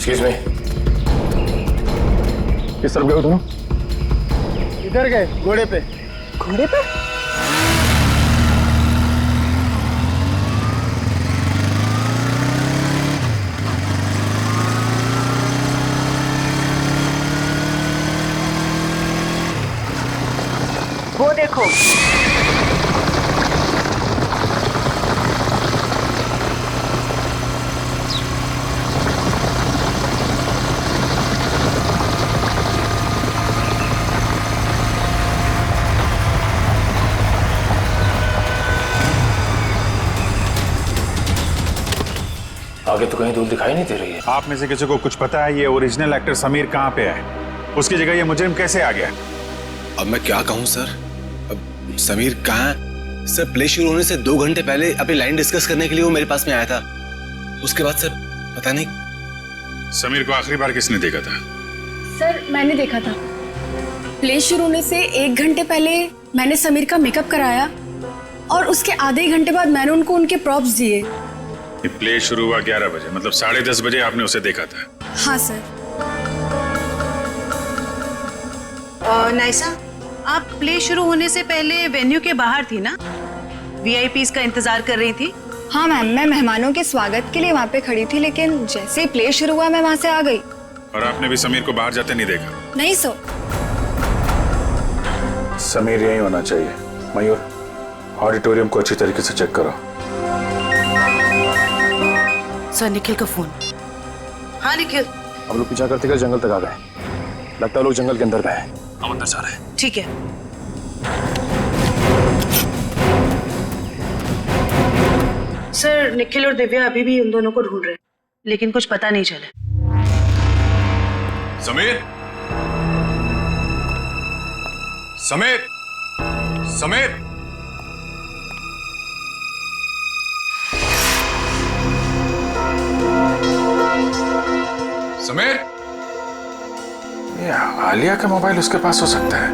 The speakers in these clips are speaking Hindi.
एक्सक्यूज मी, किस तरफ गए हो तुम? इधर गए, घोड़े पे। घोड़े पे? वो देखो, आगे तो कहीं दूर दिखाई नहीं दे रही है। आप में से किसी को कुछ पता है ये ओरिजिनल एक्टर समीर कहाँ पे है? उसकी जगह ये मुजरिम कैसे आ गया? अब मैं क्या कहूँ सर? अब समीर कहाँ है? सर प्ले शुरू होने से 2 घंटे पहले अपनी लाइन डिस्कस करने के लिए वो मेरे पास में आया था। उसके बाद सर पता नहीं। समीर को आखिरी बार किसने देखा था? सर मैंने देखा था। प्ले शुरू होने से 1 घंटे पहले मैंने समीर का मेकअप कराया और उसके आधे घंटे बाद मैंने उनको उनके प्रॉप्स दिए। ये प्ले शुरू हुआ 11 बजे, मतलब 10:30 बजे आपने उसे देखा था? हाँ सर। नाइसा, आप प्ले शुरू होने से पहले वेन्यू के बाहर थी ना? वीआईपीज का इंतजार कर रही थी? हाँ मैम, मैं मेहमानों के स्वागत के लिए वहाँ पे खड़ी थी, लेकिन जैसे ही प्ले शुरू हुआ मैं वहाँ से आ गई। और आपने भी समीर को बाहर जाते नहीं देखा? नहीं सर। समीर यही होना चाहिए। मयूर, ऑडिटोरियम को अच्छी तरीके से चेक करो। सर निखिल का फोन। हाँ निखिल। हम लोग पीछा करते करते जंगल तक आ गए। लगता है लोग जंगल के अंदर गए हैं। हम अंदर जा रहे हैं। ठीक है। सर निखिल और दिव्या अभी भी उन दोनों को ढूंढ रहे हैं, लेकिन कुछ पता नहीं चला। समीर, समीर, समीर, समीर। ये आलिया का मोबाइल उसके पास हो सकता है।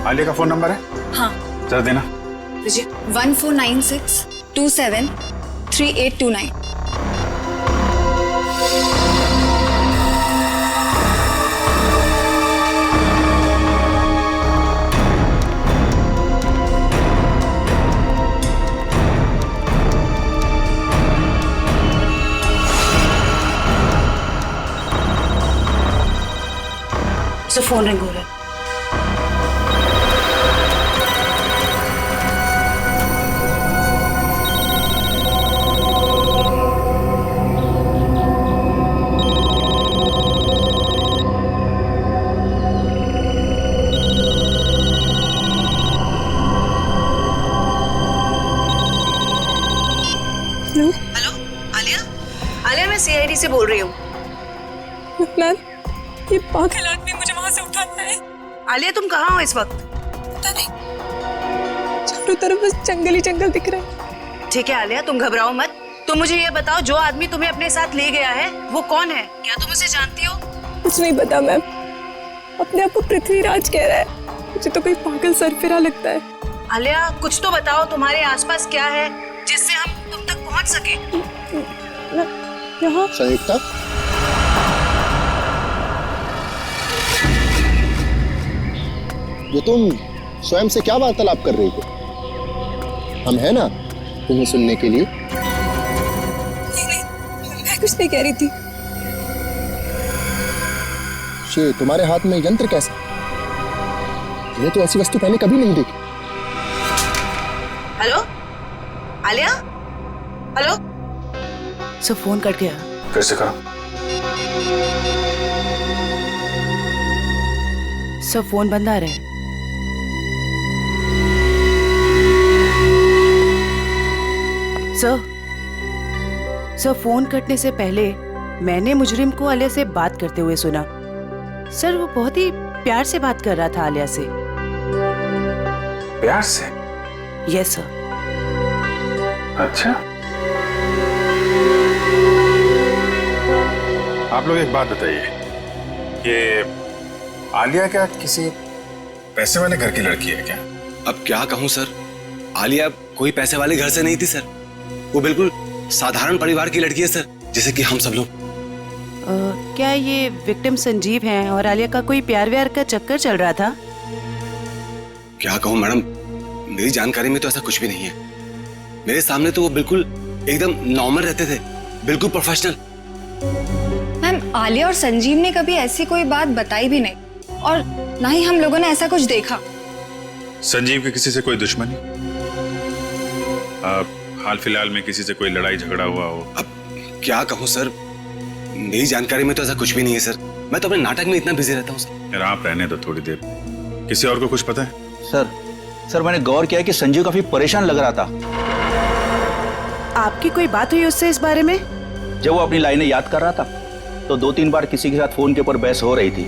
आलिया का फोन नंबर है? हाँ। जरा देना। 1496273829। सर फोन रिंग हो रहा है। हेलो आलिया, आलिया मैं सीआईडी से बोल रही हूँ। मैम, ये पागल आदमी मुझे वहाँ से उठाता है। आलिया तुम कहाँ हो इस वक्त? पता नहीं, चारों तरफ बस जंगल ही जंगल दिख रहा है। ठीक है आलिया, तुम घबराओ मत। तुम मुझे ये बताओ, जो आदमी तुम्हें अपने साथ ले गया है वो कौन है? क्या तुम उसे जानती हो? कुछ नहीं पता मैम, अपने आप को पृथ्वीराज कह रहा है। मुझे तो कोई पागल सरफिरा लगता है। आलिया कुछ तो बताओ, तुम्हारे आसपास क्या है जिससे हम तुम तक पहुंच सके? यहाँ संयुक्ता, ये तुम स्वयं से क्या वार्तालाप कर रही हो? हम है ना तुम्हें सुनने के लिए। मैं कुछ नहीं कह रही थी। ये तुम्हारे हाथ में यंत्र कैसा? ये तो ऐसी वस्तु पहले कभी नहीं देखी। Hello Alia, hello. Sir phone cut गया। फिर से करो। सर फोन बंद आ रहा है। सर फोन कटने से पहले मैंने मुजरिम को आलिया से बात करते हुए सुना। सर वो बहुत ही प्यार से बात कर रहा था आलिया से। प्यार से? Yes sir. अच्छा, आप लोग एक बात बताइए, ये आलिया क्या किसी पैसे वाले घर की लड़की है क्या? अब क्या कहूँ सर, आलिया कोई पैसे वाले घर से नहीं थी सर। वो बिल्कुल साधारण परिवार की लड़की है सर, जैसे कि हम सब लोग। क्या ये विक्टिम संजीव हैं और आलिया का कोई प्यार व्यार का चक्कर चल रहा था? क्या कहूँ मैडम, मेरी जानकारी में तो ऐसा कुछ भी नहीं है। मेरे सामने तो वो बिल्कुल एकदम नॉर्मल रहते थे, बिल्कुल प्रोफेशनल। मैम, आलिया और संजीव ने कभी ऐसी कोई बात बताई भी नहीं और ना ही हम लोगों ने ऐसा कुछ देखा। संजीव की किसी से कोई दुश्मनी? हाल फिलहाल में किसी से कोई लड़ाई झगड़ा हुआ हो? अब क्या कहूँ सर, मेरी जानकारी में तो ऐसा कुछ भी नहीं है सर। मैं तो अपने नाटक में इतना बिजी रहता हूँ सर। यार आप रहने दो थोड़ी देर। किसी और को कुछ पता है? सर मैंने गौर किया कि संजीव काफी परेशान लग रहा था। आपकी कोई बात हुई उससे इस बारे में? जब वो अपनी लाइनें याद कर रहा था तो 2-3 बार किसी के साथ फोन के ऊपर बहस हो रही थी।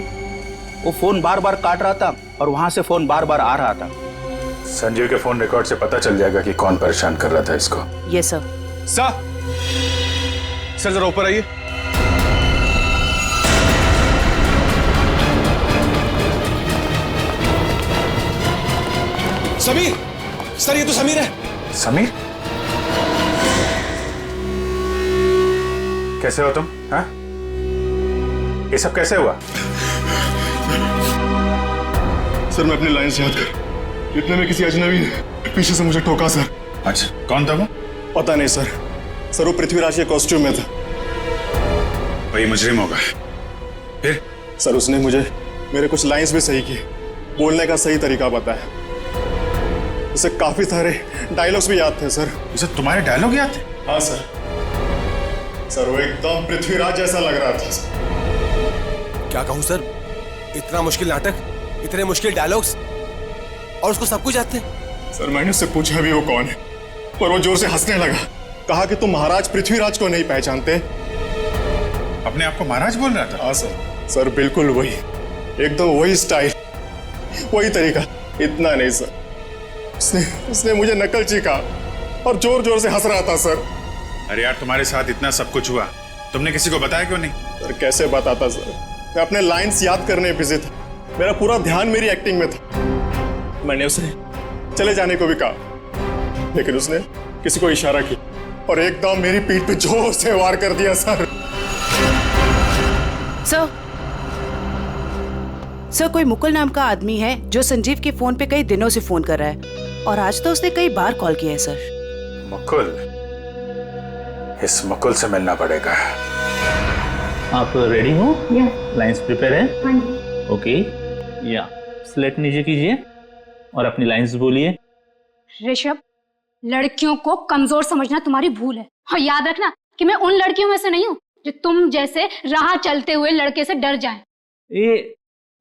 वो फोन बार बार काट रहा था और वहां से फोन बार बार आ रहा था। संजीव के फोन रिकॉर्ड से पता चल जाएगा कि कौन परेशान कर रहा था इसको। ये सब सर जरा ऊपर आइए। समीर, सर ये तो समीर है। समीर, कैसे हो तुम? हाँ, ये सब कैसे हुआ? सर मैं अपनी लाइन से याद कर, इतने में किसी अजनबी ने पीछे से मुझे ठोका सर। अच्छा, कौन था वो? पता नहीं सर। सर वो पृथ्वीराज के कॉस्ट्यूम में था। वही मुजरिम होगा। फिर? सर उसने मुझे मेरे कुछ लाइंस भी सही किए, बोलने का सही तरीका बताया। उसे काफी सारे डायलॉग्स भी याद थे सर। उसे तुम्हारे डायलॉग याद थे? हाँ सर। सर वो एकदम पृथ्वीराज जैसा लग रहा था सर। क्या कहूँ सर, इतना मुश्किल नाटक, इतने मुश्किल डायलॉग्स और उसको सब कुछ याद थे। सर मैंने उससे पूछा भी वो कौन है, पर वो जोर से हंसने लगा। कहा कि तुम महाराज पृथ्वीराज को नहीं पहचानते। अपने आप को महाराज बोल रहा था? हाँ सर। सर बिल्कुल वही, एकदम वही स्टाइल, वही तरीका। इतना नहीं सर, उसने मुझे नकलची कहा और जोर जोर से हंस रहा था सर। अरे यार, तुम्हारे साथ इतना सब कुछ हुआ, तुमने किसी को बताया क्यों नहीं? सर कैसे बताता सर, मैं अपने लाइंस याद करने बिजी था। मेरा पूरा ध्यान मेरी एक्टिंग में था। मैंने उसे चले जाने को भी कहा, लेकिन उसने किसी को इशारा किया और एकदम मेरी पीठ पे जोर से वार कर दिया सर। सर कोई मुकुल नाम का आदमी है जो संजीव के फोन पे कई दिनों से फोन कर रहा है और आज तो उसने कई बार कॉल किया है सर। मुकुल? इस मुकुल से मिलना पड़ेगा। आप रेडी हो? लाइंस प्रिपेयर है? ओके, या स्लेट नीचे कीजिए और अपनी लाइंस बोलिए। ऋषभ, लड़कियों को कमजोर समझना तुम्हारी भूल है और याद रखना कि मैं उन लड़कियों में से नहीं हूँ जो तुम जैसे राह चलते हुए लड़के से डर जाएं।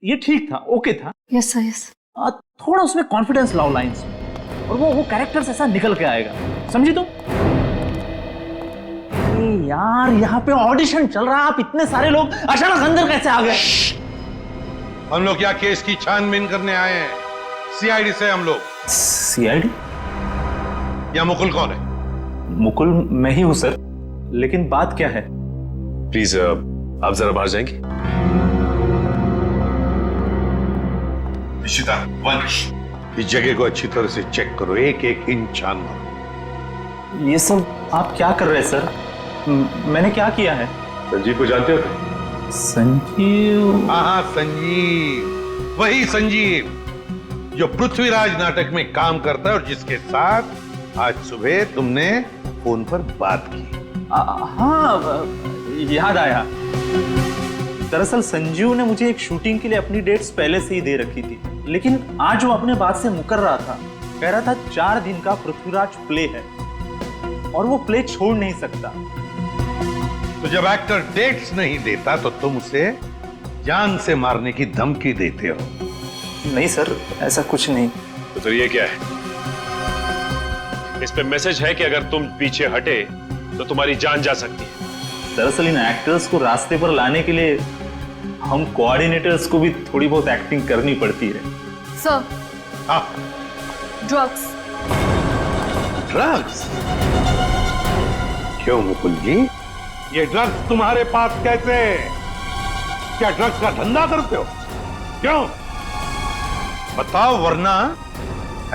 ये ठीक था, ओके था। Yes sir, yes. थोड़ा उसमें कॉन्फिडेंस लाओ लाइंस में और वो कैरेक्टर ऐसा निकल के आएगा, समझी तुम? यार यहाँ पे ऑडिशन चल रहा है, आप इतने सारे लोग अचानक अंदर कैसे आ गए? हम लोग क्या केस की छानबीन करने आए हैं? सीआईडी से हम लोग। सीआईडी? या मुकुल कौन है? मुकुल मैं ही हूं सर, लेकिन बात क्या है? प्लीज आप जरा बाहर जाएंगे? निशिता, वंश, इस जगह को अच्छी तरह से चेक करो, एक एक इंच छान मारो। ये सब आप क्या कर रहे हैं सर? मैंने क्या किया है? संजीव को जानते हो? संजीव? हाँ संजीव, वही संजीव जो पृथ्वीराज नाटक में काम करता है और जिसके साथ आज सुबह तुमने फोन पर बात की। हाँ याद आया। दरअसल संजीव ने मुझे एक शूटिंग के लिए अपनी डेट्स पहले से ही दे रखी थी, लेकिन आज वो अपने बात से मुकर रहा था। कह रहा था 4 दिन का पृथ्वीराज प्ले है और वो प्ले छोड़ नहीं सकता। तो जब एक्टर डेट्स नहीं देता तो तुम उसे जान से मारने की धमकी देते हो? नहीं सर, ऐसा कुछ नहीं। तो फिर ये क्या है? इस पे मैसेज है कि अगर तुम पीछे हटे तो तुम्हारी जान जा सकती है। दरअसल इन एक्टर्स को रास्ते पर लाने के लिए हम कोऑर्डिनेटर्स को भी थोड़ी बहुत एक्टिंग करनी पड़ती है। सर, हाँ, ड्रग्स। ड्रग्स? क्यों मुकुल जी, ये ड्रग्स तुम्हारे पास कैसे? क्या ड्रग्स का धंधा करते हो? क्यों बताओ, वरना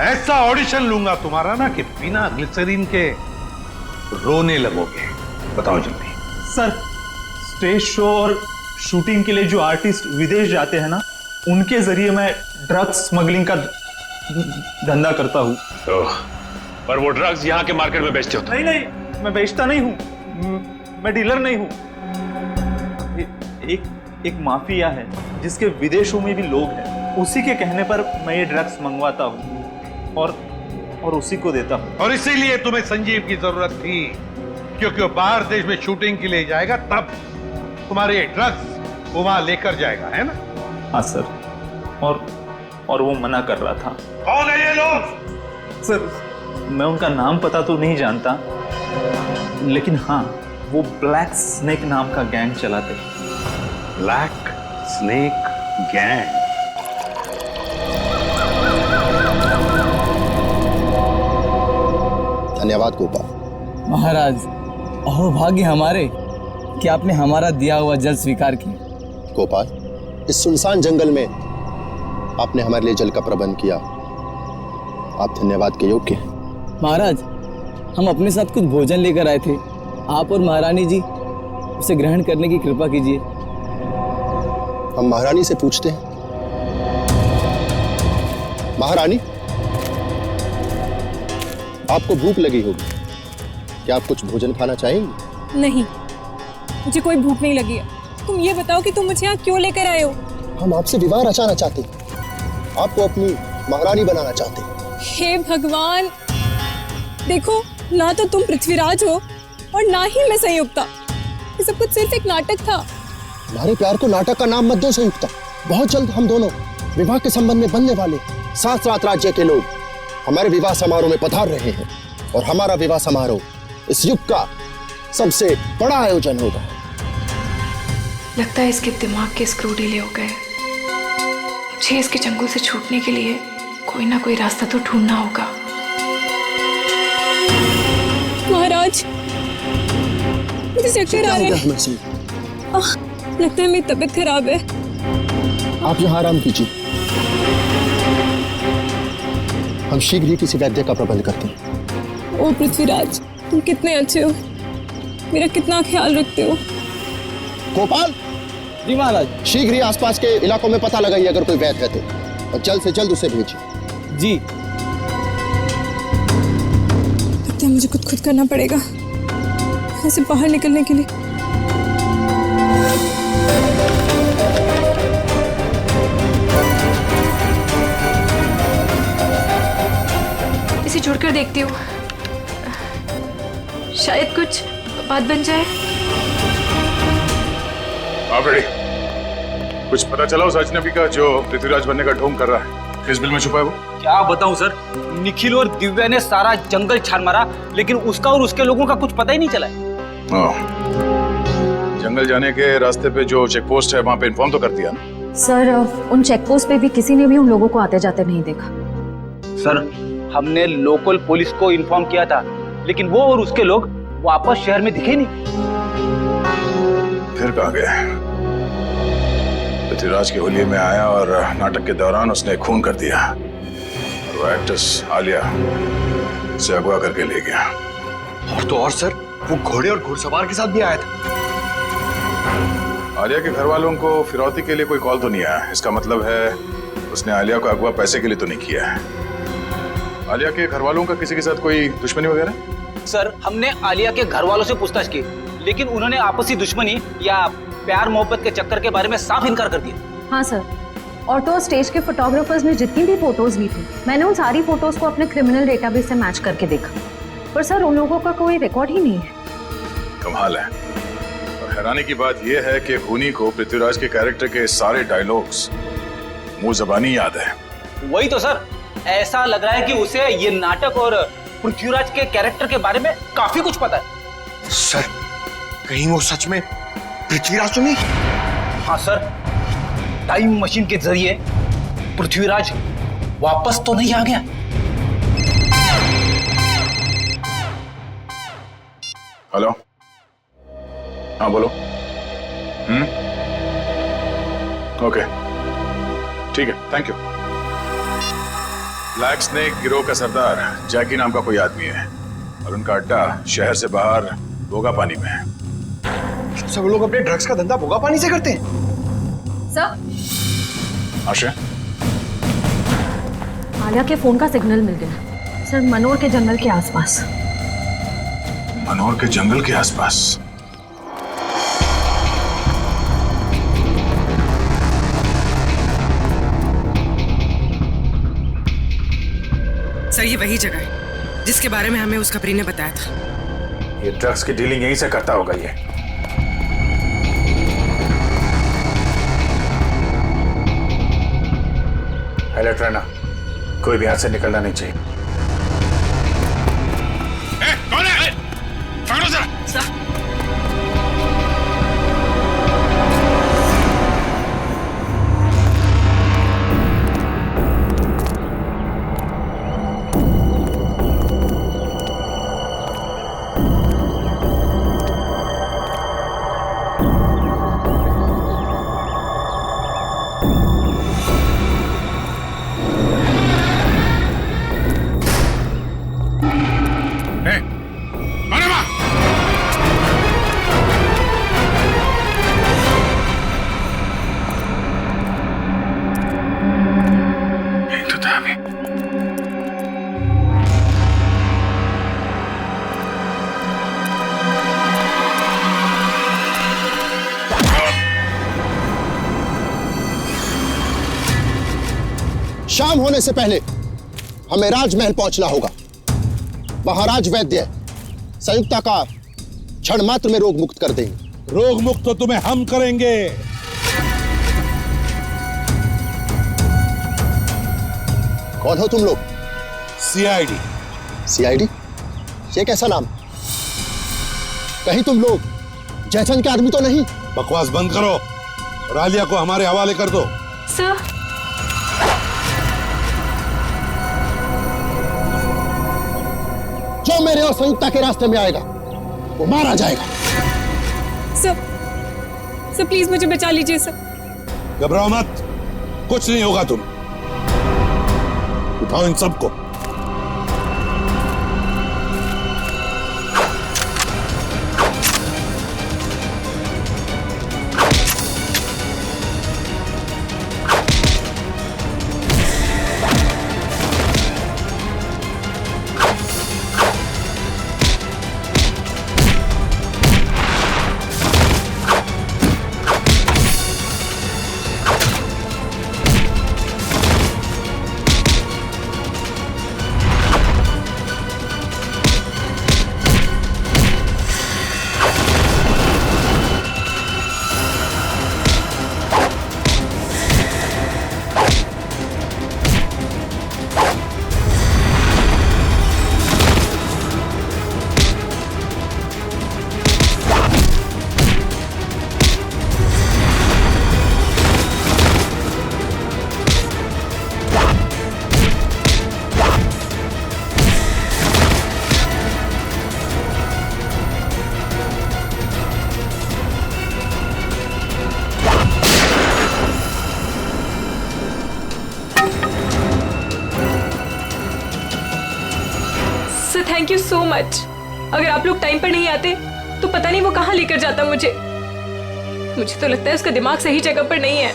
ऐसा ऑडिशन लूंगा तुम्हारा ना कि बिना ग्लिसरीन के रोने लगोगे। बताओ जल्दी। सर स्टेज शो और शूटिंग के लिए जो आर्टिस्ट विदेश जाते हैं ना, उनके जरिए मैं ड्रग्स स्मगलिंग का धंधा करता हूँ। पर वो ड्रग्स यहाँ के मार्केट में बेचते हो? नहीं नहीं, मैं बेचता नहीं हूँ, मैं डीलर नहीं हूँ। एक माफिया है जिसके विदेशों में भी लोग हैं, उसी के कहने पर मैं ये ड्रग्स मंगवाता हूँ और उसी को देता हूँ। और इसीलिए तुम्हें संजीव की जरूरत थी, क्योंकि वो बाहर देश में शूटिंग के लिए जाएगा, तब तुम्हारे ये ड्रग्स वो वहां लेकर जाएगा, है ना? हाँ सर, और वो मना कर रहा था। कौन है ये लोग? सर, मैं उनका नाम पता तो नहीं जानता, लेकिन हाँ, वो ब्लैक स्नेक नाम का गैंग चलाते। Black snake gang? धन्यवाद गोपाल। महाराज, अहो भाग्य हमारे कि आपने हमारा दिया हुआ जल स्वीकार किया। गोपाल, इस सुनसान जंगल में आपने हमारे लिए जल का प्रबंध किया, आप धन्यवाद के योग्य हैं। महाराज, हम अपने साथ कुछ भोजन लेकर आए थे, आप और महारानी जी उसे ग्रहण करने की कृपा कीजिए। हम महारानी से पूछते हैं। महारानी, आपको भूख लगी होगी, क्या आप कुछ भोजन खाना चाहेंगे? नहीं, मुझे कोई भूख नहीं लगी है। तुम ये बताओ कि तुम मुझे यहाँ क्यों लेकर आए हो? हम आपसे विवाह रचाना चाहते हैं, आपको अपनी महारानी बनाना चाहते हैं। हे भगवान, देखो, ना तो तुम पृथ्वीराज हो और ना ही मैं संयुक्ता। ये सब कुछ सिर्फ एक नाटक था। हमारे प्यार को नाटक का नाम मत दो संयुक्ता। बहुत जल्द हम दोनों विवाह के संबंध में बनने वाले 7 राज्य के लोग हमारे विवाह समारोह में पधार रहे हैं, और हमारा विवाह समारोह इस युग का सबसे बड़ा आयोजन होगा। लगता है इसके दिमाग के स्क्रू ढीले हो गए। मुझे इसके चंगुल से छूटने के लिए कोई ना कोई रास्ता तो ढूंढना होगा। महाराज, मुझे चक्कर आ रहे हैं। लगता है मेरी तबीयत खराब है। आप यहाँ आराम कीजिए, हम शीघ्र ही किसी वैद्य का प्रबंध करते हैं। ओ पृथ्वीराज, तुम कितने अच्छे हो, मेरा कितना ख्याल रखते हो। गोपाल जी महाराज। शीघ्र ही आसपास के इलाकों में पता लगाइए अगर कोई वैद्य है तो, और जल्द से जल्द उसे भेजिए। जी। लगता है मुझे खुद करना पड़ेगा यहाँ से बाहर निकलने के लिए। इसे छोड़कर देखती हूँ, शायद कुछ बात बन जाए। आप रेडी? कुछ पता चला उस अजनबी का जो पृथ्वीराज बनने का ढोंग कर रहा है? किस बिल में छुपा है वो? क्या बताऊं सर, निखिल और दिव्या ने सारा जंगल छान मारा, लेकिन उसका और उसके लोगों का कुछ पता ही नहीं चला। जंगल जाने के रास्ते पे जो चेक पोस्ट है वहाँ पे इन्फॉर्म तो कर दिया ना? सर, उन चेक पोस्ट पे भी किसी ने भी उन लोगों को आते जाते नहीं देखा। सर, हमने लोकल पुलिस को इन्फॉर्म किया था, लेकिन वो और उसके लोग वापस शहर में दिखे नहीं। फिर कहाँ गए? पृथ्वीराज के होलिये में आया और नाटक के दौरान उसने खून कर दिया, और वो एक्ट्रेस आलिया से अगवा करके ले गया। तो और सर, वो घोड़े और घुड़सवार के साथ भी आया था। आलिया के घर वालों को फिरौती के लिए कोई कॉल तो नहीं आया। इसका मतलब है उसने आलिया को अगवा पैसे के लिए तो नहीं किया है। आलिया के घर वालों का किसी के साथ कोई दुश्मनी वगैरह? सर, हमने आलिया के घर वालों से पूछताछ की, लेकिन उन्होंने आपसी दुश्मनी या प्यार मोहब्बत के चक्कर के बारे में साफ इनकार कर दिया। हाँ सर, और तो स्टेज के फोटोग्राफर्स ने जितनी भी फोटोज ली थी, मैंने उन सारी फोटोज को अपने क्रिमिनल डेटाबेस से मैच करके देखा, पर सर उन लोगों का कोई रिकॉर्ड ही नहीं है। कमाल है। और हैरानी की बात यह है कि खूनी को पृथ्वीराज के कैरेक्टर के सारे डायलॉग्स मुंह ज़बानी याद है। वही तो सर, ऐसा लग रहा है कि उसे ये नाटक और पृथ्वीराज के कैरेक्टर के बारे में काफी कुछ पता है। सर, कहीं वो सच में पृथ्वीराज तो नहीं? हाँ सर, टाइम मशीन के जरिए पृथ्वीराज वापस तो नहीं आ गया? हेलो, हाँ बोलो। ओके, ठीक है, थैंक यू। ब्लैक स्नेक गिरोह का सरदार जैकी नाम का कोई आदमी है, और उनका अड्डा शहर से बाहर बोगा पानी में है। सब लोग अपने ड्रग्स का धंधा भोगा पानी से करते हैं। सर, आशा, आलिया के फोन का सिग्नल मिल गया सर, मनोर के जंगल के आसपास। मनोर के जंगल के आसपास? सर, ये वही जगह है जिसके बारे में हमें उसका प्री ने बताया था। ये ड्रग्स की डीलिंग यहीं से करता होगा ये। अलर्ट रहना, कोई भी हाथ से निकलना नहीं चाहिए। कौन है? पकड़ो जरा। शाम होने से पहले हमें राजमहल पहुंचना होगा। महाराज वैद्य संयुक्ता का क्षण मात्र में रोग मुक्त कर देंगे। रोग मुक्त तो तुम्हें हम करेंगे। कौन हो तुम लोग? सीआईडी। सीआईडी? ये कैसा नाम? कहीं तुम लोग जयचंद के आदमी तो नहीं? बकवास बंद करो और आलिया को हमारे हवाले कर दो। सर, जो मेरे और संयुक्ता के रास्ते में आएगा वो मारा जाएगा। सर प्लीज मुझे बचा लीजिए सर। घबराओ मत, कुछ नहीं होगा। तुम उठाओ इन सबको। Thank you so much. अगर आप लोग टाइम पर नहीं आते तो पता नहीं वो कहाँ लेकर जाता मुझे। मुझे तो लगता है उसका दिमाग सही जगह पर नहीं है।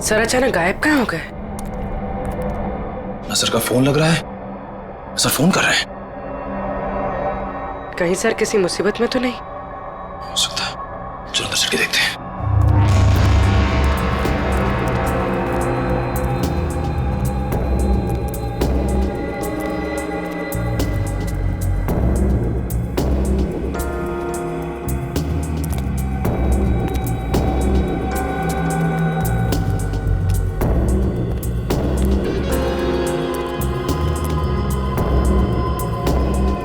सर अचानक गायब कहाँ हो गए? सर का फोन लग रहा है। सर फोन कर रहे हैं। कहीं सर किसी मुसीबत में तो नहीं? हो सकता है, चलो अंदर चल के देखते हैं।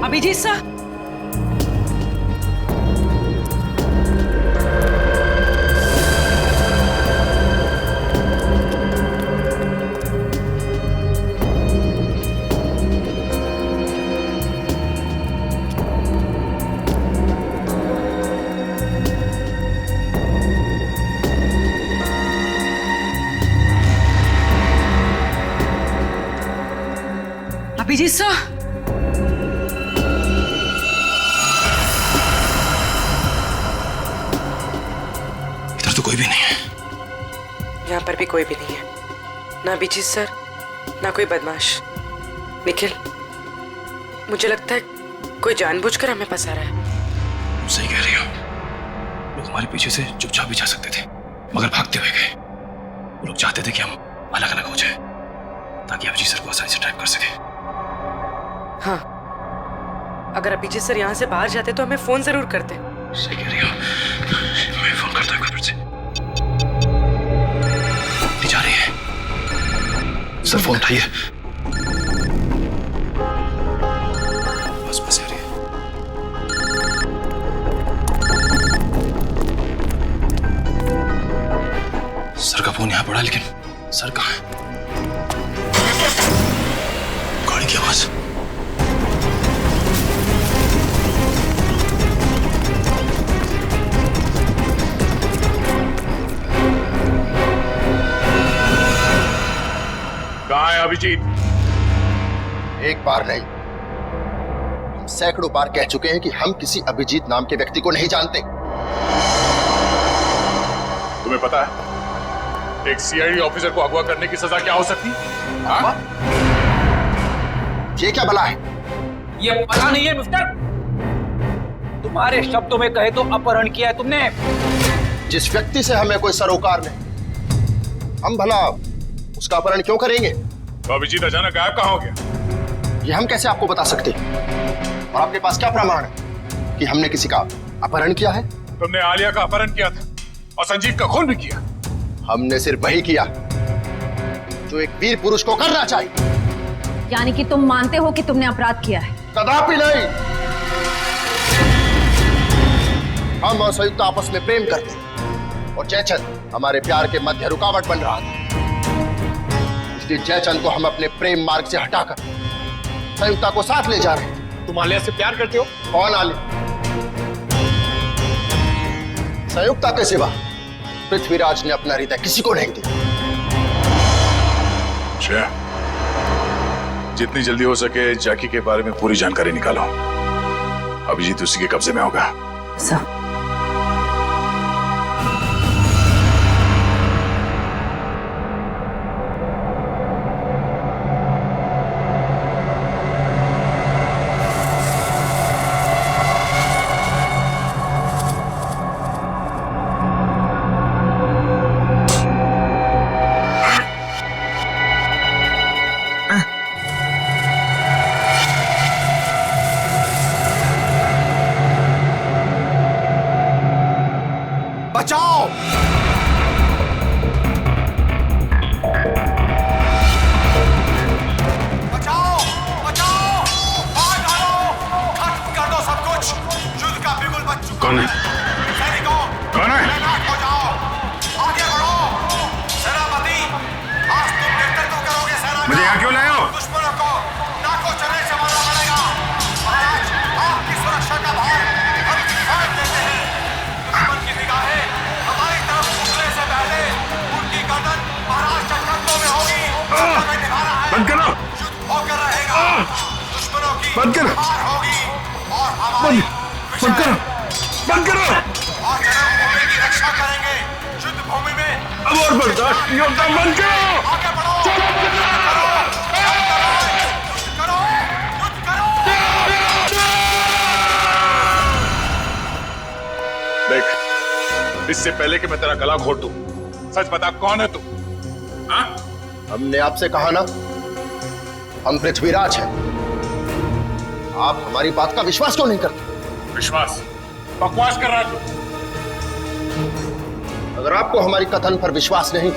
अभिजीत सर, अभिजीत सर, यहाँ पर भी कोई भी नहीं है, ना अभिजीत सर, ना कोई बदमाश। निखिल, मुझे लगता है कोई जानबूझकर हमें फंसा रहा है। सही कह रही हो। लोग हमारे पीछे से चुपचाप भी जा सकते थे, मगर भागते हुए गए। वो लोग चाहते थे कि हम अलग अलग हो जाए, ताकि अभिजीत सर को आसानी से ट्रैक कर सके। हाँ, अगर अभिजीत सर यहाँ से बाहर जाते तो हमें फोन जरूर करते। सही कह रही हो। मैं फोन करता हूँ फिर से। जा रही है सर, फोन उठाइए। बस आ रही है। सर का फोन यहाँ पड़ा, लेकिन सर कहाँ है? गाड़ी की आवाज। कहाँ है अभिजीत? एक बार नहीं, हम सैकड़ों बार कह चुके हैं कि हम किसी अभिजीत नाम के व्यक्ति को नहीं जानते। तुम्हें पता है एक सीआईडी ऑफिसर को अगवा करने की सजा क्या हो सकती है? हाँ? ये क्या भला है? ये भला नहीं है मिस्टर। तुम्हारे शब्दों में कहे तो अपहरण किया है तुमने। जिस व्यक्ति से हमें कोई सरोकार नहीं, हम भला उसका अपहरण क्यों करेंगे? तो अभिजीत अचानक गायब कहाँ हो गया? ये हम कैसे आपको बता सकते हैं? और आपके पास क्या प्रमाण है कि हमने किसी का अपहरण किया है? तुमने आलिया का अपहरण किया था और संजीव का खून भी किया। हमने सिर्फ वही किया जो एक वीर पुरुष को करना चाहिए। यानी कि तुम मानते हो कि तुमने अपराध किया है? कदापि नहीं। हम और संयुक्त आपस में प्रेम करते हैं और जयचंद हमारे प्यार के मध्य रुकावट बन रहा था। इसलिए जयचंद को हम अपने प्रेम मार्ग से हटाकर संयुक्ता को साथ ले जा रहे हैं। तुम आलिया से प्यार करते हो? कौन आलिया? संयुक्ता के सिवा पृथ्वीराज ने अपना हृदय किसी को नहीं दिया। जितनी जल्दी हो सके जैकी के बारे में पूरी जानकारी निकालो। अभिजीत उसी के कब्जे में होगा। सर, बचाओ! बचाओ! बचाओ! मार डालो! खत्म कर दो सब कुछ! युद्ध का बिगुल बज चुका है। सैनिकों, कौन है? तैनात हो जाओ! आगे बढ़ो! सेनापति, आज तुम नेतृत्व करोगे सेना का। मुझे यहाँ क्यों लाए हो? दुश्मनों को नाकों चने से मारना पड़ेगा। महाराज, आपकी सुरक्षा का भार हम किफायत देते हैं। दुश्मन की निगाहें हमारी तरफ उठने से पहले उनकी गर्दन महाराज के कंधों में होगी। हमें निभाना है। बंद करो। युद्ध होकर रहेगा। दुश्मनों की बंद करो। हार होगी और हमारी बंद करो। बंद करो। और जन्मभूमि की रक्षा करेंगे। युद्ध भूमि में अब और बर्दाश्त नहीं होता। बंद करो। आगे बढ़ो। युद्ध करो। युद्ध करो। युद्ध करो। देख, इससे पहले कि मैं तेरा गला घोट दूं, सच बता कौन है तू? हाँ? हमने आपसे कहा ना, हम पृथ्वीराज हैं। आप हमारी बात का विश्वास क्यों नहीं करते? विश्वास? बकवास कर रहा है तू। अगर आपको हमारी कथन पर विश्वास नहीं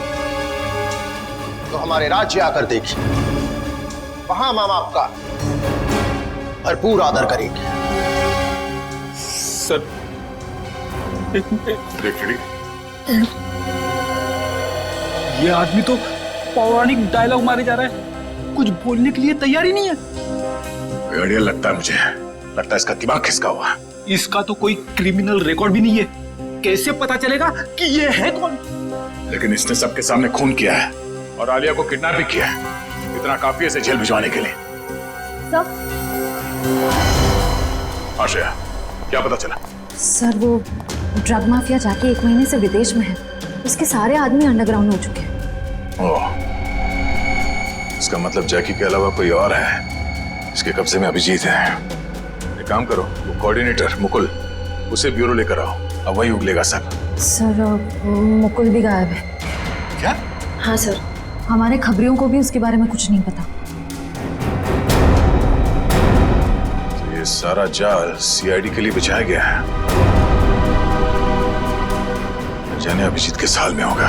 तो हमारे राज्य आकर देखिए, वहां हम आपका भरपूर आदर करेंगे। सर, देख ये आदमी तो पौराणिक डायलॉग मारे जा रहा है, कुछ बोलने के लिए तैयार ही नहीं है। आइडिया लगता है मुझे, लगता है इसका दिमाग खिसका हुआ। इसका तो कोई क्रिमिनल रिकॉर्ड भी नहीं है, कैसे पता चलेगा कि ये है कौन? लेकिन इसने सबके सामने खून किया है और आलिया को किडनैप भी किया है। इतना काफी है इसे जेल भिजवाने के लिए। सर, आश्रया, क्या पता चला? सर वो ड्रग माफिया जाके 1 महीने से विदेश में है। उसके सारे आदमी अंडरग्राउंड हो चुके हैं। ओह, इसका मतलब जैकी के अलावा कोई और है। इसके कब्जे में अभिजीत है। एक काम करो, वो कोऑर्डिनेटर मुकुल, उसे ब्यूरो लेकर आओ। अब वही उगलेगा सब। सर मुकुल भी गायब है। क्या? हाँ सर, हमारे खबरियों को भी उसके बारे में कुछ नहीं पता। तो ये सारा जाल सीआईडी के लिए बिछाया गया है। जाने अभिजीत किस हाल में होगा।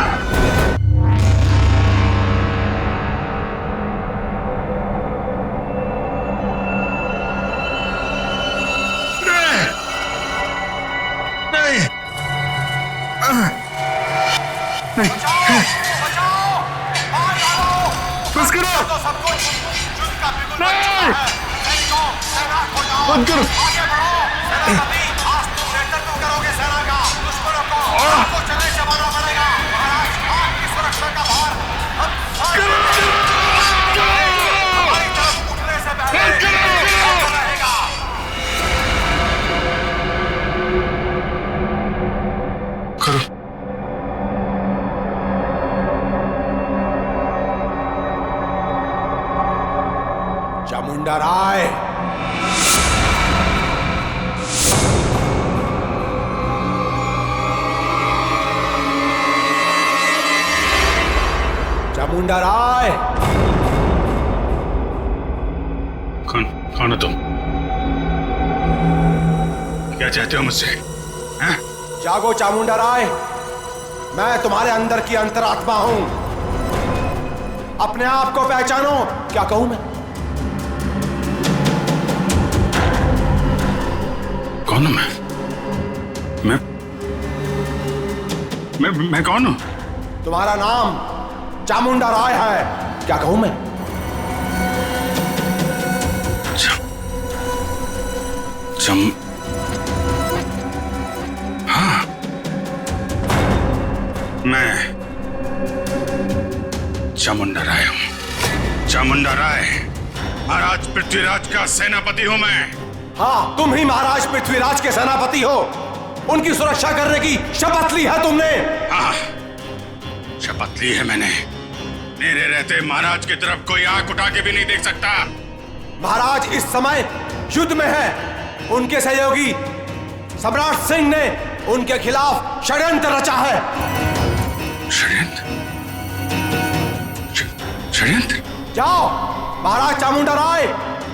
चामुंडा राय, चामुंडा राय। कौन हो तुम? क्या चाहते हो मुझसे? जागो चामुंडा राय, मैं तुम्हारे अंदर की अंतरात्मा हूं। अपने आप को पहचानो। क्या कहूं मैं? कौन हूं मैं कौन हूं? तुम्हारा नाम चामुंडा राय है। क्या कहूं मैं? हाँ, मैं चामुंडा राय हूं। चामुंडा राय, महाराज पृथ्वीराज का सेनापति हूं मैं। हाँ, तुम ही महाराज पृथ्वीराज के सेनापति हो। उनकी सुरक्षा करने की शपथ ली है तुमने। हाँ, शपथ ली है मैंने। मेरे रहते महाराज की तरफ कोई आंख उठा के भी नहीं देख सकता। महाराज इस समय युद्ध में है। उनके सहयोगी सम्राट सिंह ने उनके खिलाफ षड्यंत्र रचा है। षड्यंत्र? जाओ महाराज चामुंडा राय,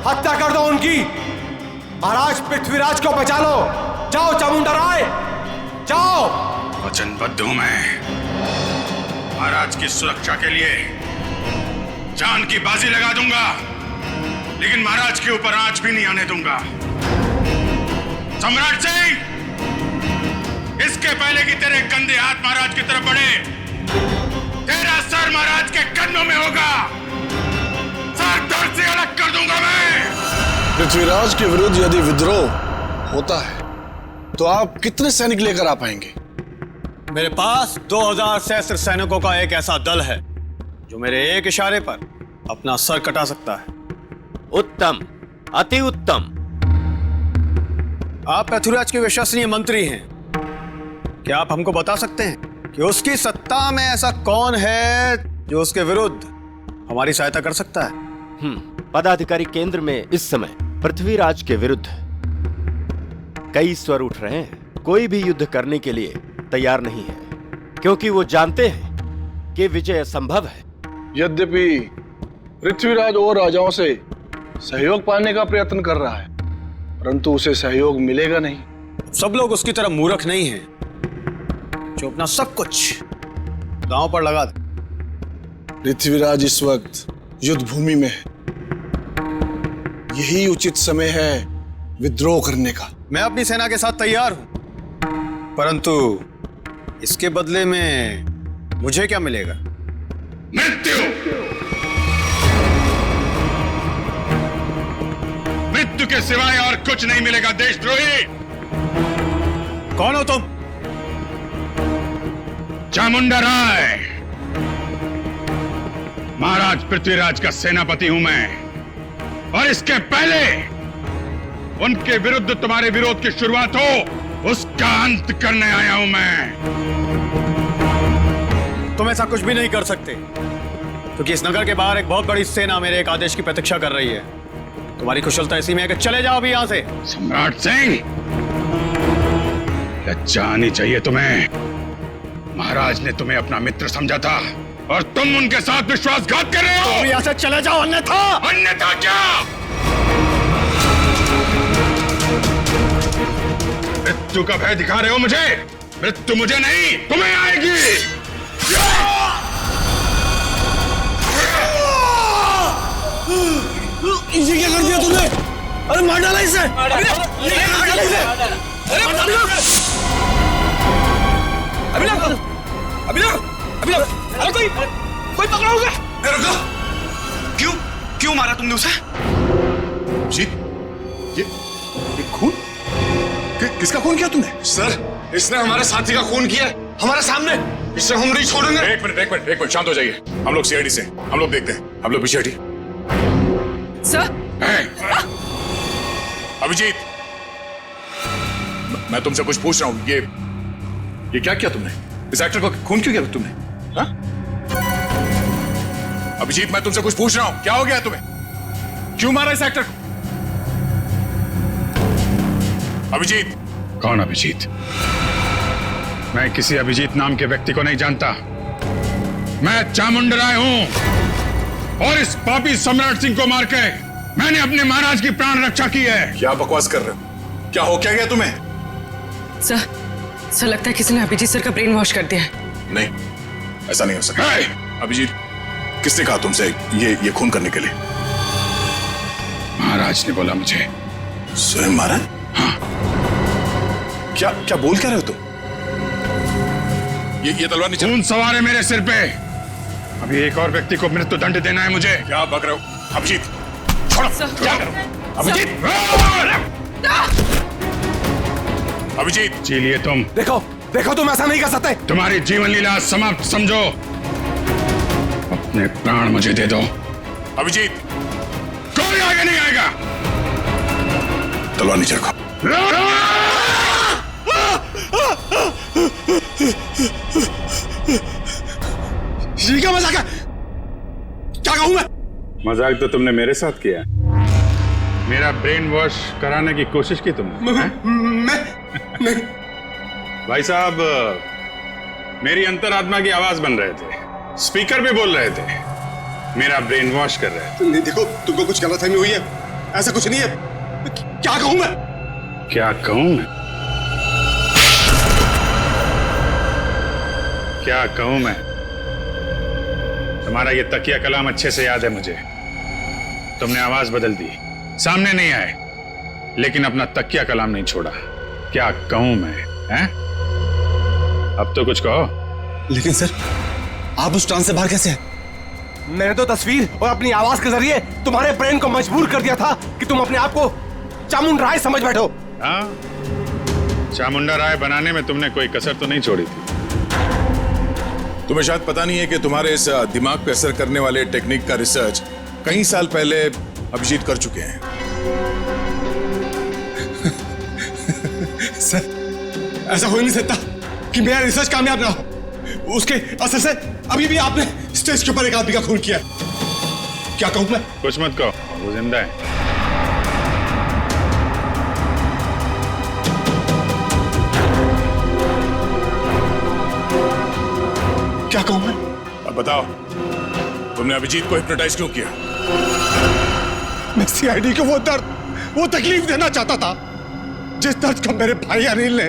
हत्या कर दो उनकी। महाराज पृथ्वीराज को बचा लो। जाओ चामुंडा राय, जाओ। वचनबद्ध हूं मैं। महाराज की सुरक्षा के लिए जान की बाजी लगा दूंगा, लेकिन महाराज के ऊपर आंच भी नहीं आने दूंगा। सम्राट सिंह, इसके पहले कि तेरे गंदे हाथ महाराज की तरफ बढ़े, तेरा सर महाराज के कदमों में होगा। सर धड़ से अलग कर दूंगा मैं। पृथ्वीराज के विरुद्ध यदि विद्रोह होता है तो आप कितने सैनिक लेकर आ पाएंगे? मेरे पास 2000 सहस्त्र सैनिकों का एक ऐसा दल है जो मेरे एक इशारे पर अपना सर कटा सकता है। उत्तम, अति उत्तम। आप पृथ्वीराज के विश्वसनीय मंत्री हैं। क्या आप हमको बता सकते हैं कि उसकी सत्ता में ऐसा कौन है जो उसके विरुद्ध हमारी सहायता कर सकता है? पदाधिकारी केंद्र में इस समय पृथ्वीराज के विरुद्ध कई स्वर उठ रहे हैं। कोई भी युद्ध करने के लिए तैयार नहीं है, क्योंकि वो जानते हैं कि विजय असंभव है। यद्यपि पृथ्वीराज और राजाओं से सहयोग पाने का प्रयत्न कर रहा है, परंतु उसे सहयोग मिलेगा नहीं। सब लोग उसकी तरह मूर्ख नहीं हैं जो अपना सब कुछ दांव पर लगा दे। पृथ्वीराज इस वक्त युद्ध भूमि में है। यही उचित समय है विद्रोह करने का। मैं अपनी सेना के साथ तैयार हूं, परंतु इसके बदले में मुझे क्या मिलेगा? मृत्यु। मृत्यु के सिवाय और कुछ नहीं मिलेगा देशद्रोही। कौन हो तुम? चामुंडा राय, महाराज पृथ्वीराज का सेनापति हूं मैं, और इसके पहले उनके विरुद्ध तुम्हारे विरोध की शुरुआत हो, उसका अंत करने आया हूं मैं। तुम ऐसा कुछ भी नहीं कर सकते, क्योंकि इस नगर के बाहर एक बहुत बड़ी सेना मेरे एक आदेश की प्रतीक्षा कर रही है। तुम्हारी कुशलता इसी में है कि चले जाओ अभी यहाँ से। सम्राट सिंह, लज्जा आनी चाहिए तुम्हें। महाराज ने तुम्हें अपना मित्र समझा था और तुम उनके साथ विश्वासघात कर रहे हो। तुम यहाँ से चले जाओ, अन्यथा। अन्यथा क्या? मृत्यु का भय दिखा रहे हो मुझे? मृत्यु मुझे नहीं, तुम्हें आएगी। ये क्या कर दिया तुमने? अरे मार डाला इसे। अरे कोई पकड़ा होगा? क्यों मारा तुमने उसे? ये खून? किसका खून किया तुमने? सर, इसने हमारे साथी का खून किया हमारे सामने। इसे हम नहीं छोड़ेंगे। एक मिनट, शांत हो जाइए। हम लोग सीआईडी से, हम लोग देखते हैं। हम लोग पीछे हटिए। सर, अभिजीत, मैं तुमसे कुछ पूछ रहा हूं। ये क्या किया तुमने? इस एक्टर को खून क्यों किया तुमने? हा? अभिजीत, मैं तुमसे कुछ पूछ रहा हूं। क्या हो गया तुम्हें? क्यों मारा इस एक्टर को? अभिजीत। कौन अभिजीत? मैं किसी अभिजीत नाम के व्यक्ति को नहीं जानता। मैं चामुंड राय हूं और इस पापी सम्राट सिंह को मार के मैंने अपने महाराज की प्राण रक्षा की है। क्या बकवास कर रहे हो? क्या हो क्या गया तुम्हें? सर लगता है किसी ने अभिजीत सर का ब्रेन वॉश कर दिया है। नहीं, ऐसा नहीं हो सकता। अभिजीत, किसने कहा तुमसे ये खून करने के लिए? महाराज ने बोला मुझे। स्वयं महाराज? हाँ। क्या बोल क्या रहे हो तुम? ये तलवार नीचे। खून सवार है मेरे सिर पे। अभी एक और व्यक्ति को मृत्यु दंड देना है मुझे। क्या बक रहे हो? अभिजीत, छोड़ो। क्या करो? अभिजीत, अभिजीत, जी लिए तुम। देखो तुम ऐसा नहीं कर सकते। तुम्हारी जीवन लीला समाप्त समझो। अपने प्राण मुझे दे दो। अभिजीत, कोई आगे नहीं आएगा। तलवार नीचे रखो। ये क्या मजाक है? क्या कहूं मैं? मजाक तो तुमने मेरे साथ किया। मेरा ब्रेन वॉश कराने की कोशिश की तुमने। मैं भाई साहब, मेरी अंतरात्मा की आवाज बन रहे थे, स्पीकर भी बोल रहे थे, मेरा ब्रेन वॉश कर रहे थे। नहीं, देखो तुमको कुछ गलतफहमी हुई है। ऐसा कुछ नहीं है। क्या कहूं मैं? क्या कहूं मैं? क्या कहूं मैं? तुम्हारा ये तकिया कलाम अच्छे से याद है मुझे। तुमने आवाज बदल दी, सामने नहीं आए, लेकिन अपना तकिया कलाम नहीं छोड़ा। क्या कहूं मैं? हैं? अब तो कुछ कहो। लेकिन सर, आप उस ट्रांस से बाहर कैसे हैं? मैंने तो तस्वीर और अपनी आवाज के जरिए तुम्हारे ब्रेन को मजबूर कर दिया था कि तुम अपने आप को चामुंडा राय समझ बैठो। हाँ, चामुंडा राय बनाने में तुमने कोई कसर तो नहीं छोड़ी थी। तुम्हें शायद पता नहीं है कि तुम्हारे इस दिमाग पे असर करने वाले टेक्निक का रिसर्च कई साल पहले अभिजीत कर चुके हैं। सर, ऐसा हो नहीं सकता कि मेरा रिसर्च कामयाब ना हो। उसके असर से अभी भी आपने स्टेज के ऊपर एक आदमी का खून किया। क्या कहूं मैं? कुछ मत कहो, वो जिंदा है। क्या कहूं मैं? अब बताओ, तुमने अभिजीत को हिप्नोटाइज क्यों किया? मैं सीआईडी को वो दर्द, वो तकलीफ देना चाहता था जिस दर्द का मेरे भाई अनिल ने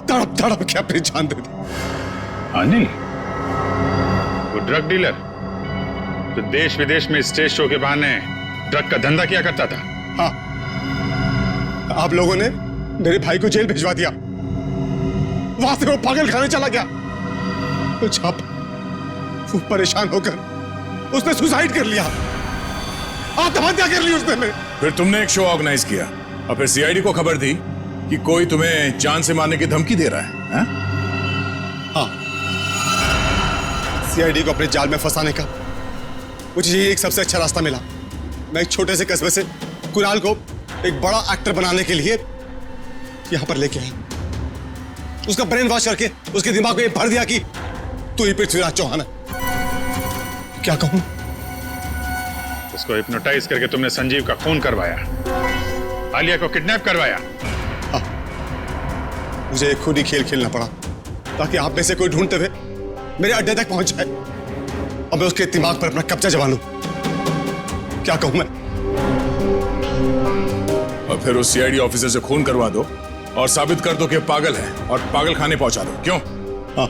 तड़प तड़प के अपनी जान दे दी। अनिल? वो ड्रग डीलर जो देश विदेश में स्टेज शो के बहाने ड्रग का धंधा किया करता था। हाँ, आप लोगों ने मेरे भाई को जेल भिजवा दिया। वहां से वो पागल खाने चला गया। तो जब वो परेशान होकर उसने सुसाइड कर लिया, आत्महत्या कर ली उसने। फिर तुमने एक शो ऑर्गेनाइज किया और फिर सीआईडी को खबर दी कि कोई तुम्हें जान से मारने की धमकी दे रहा है? हाँ, सीआईडी को अपने जाल में फंसाने का मुझे ये एक सबसे अच्छा रास्ता मिला। मैं एक छोटे से कस्बे से कुणाल को एक बड़ा एक्टर बनाने के लिए यहां पर लेके आया। उसका ब्रेन वॉश करके उसके दिमाग में भर दिया कि तू ही पृथ्वीराज चौहान है। क्या कहूं? उसको हिप्नोटाइज करके तुमने संजीव का खून करवाया, आलिया को किडनैप करवाया। मुझे एक खुद ही खेल खेलना पड़ा ताकि आप में से कोई ढूंढते हुए मेरे अड्डे तक पहुंच जाए और मैं उसके दिमाग पर अपना कब्जा जमा लूं। क्या कहूं मैं? और फिर उस सीआईडी ऑफिसर से खून करवा दो और साबित कर दो कि पागल है और पागल खाने पहुंचा दो। क्यों? हाँ,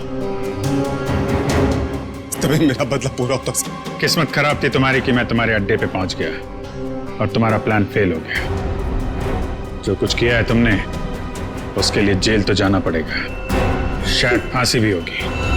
तभी मेरा बदला पूरा होता। किस्मत खराब थी तुम्हारी कि मैं तुम्हारे अड्डे पे पहुंच गया और तुम्हारा प्लान फेल हो गया। जो कुछ किया है तुमने उसके लिए जेल तो जाना पड़ेगा, शायद फांसी भी होगी।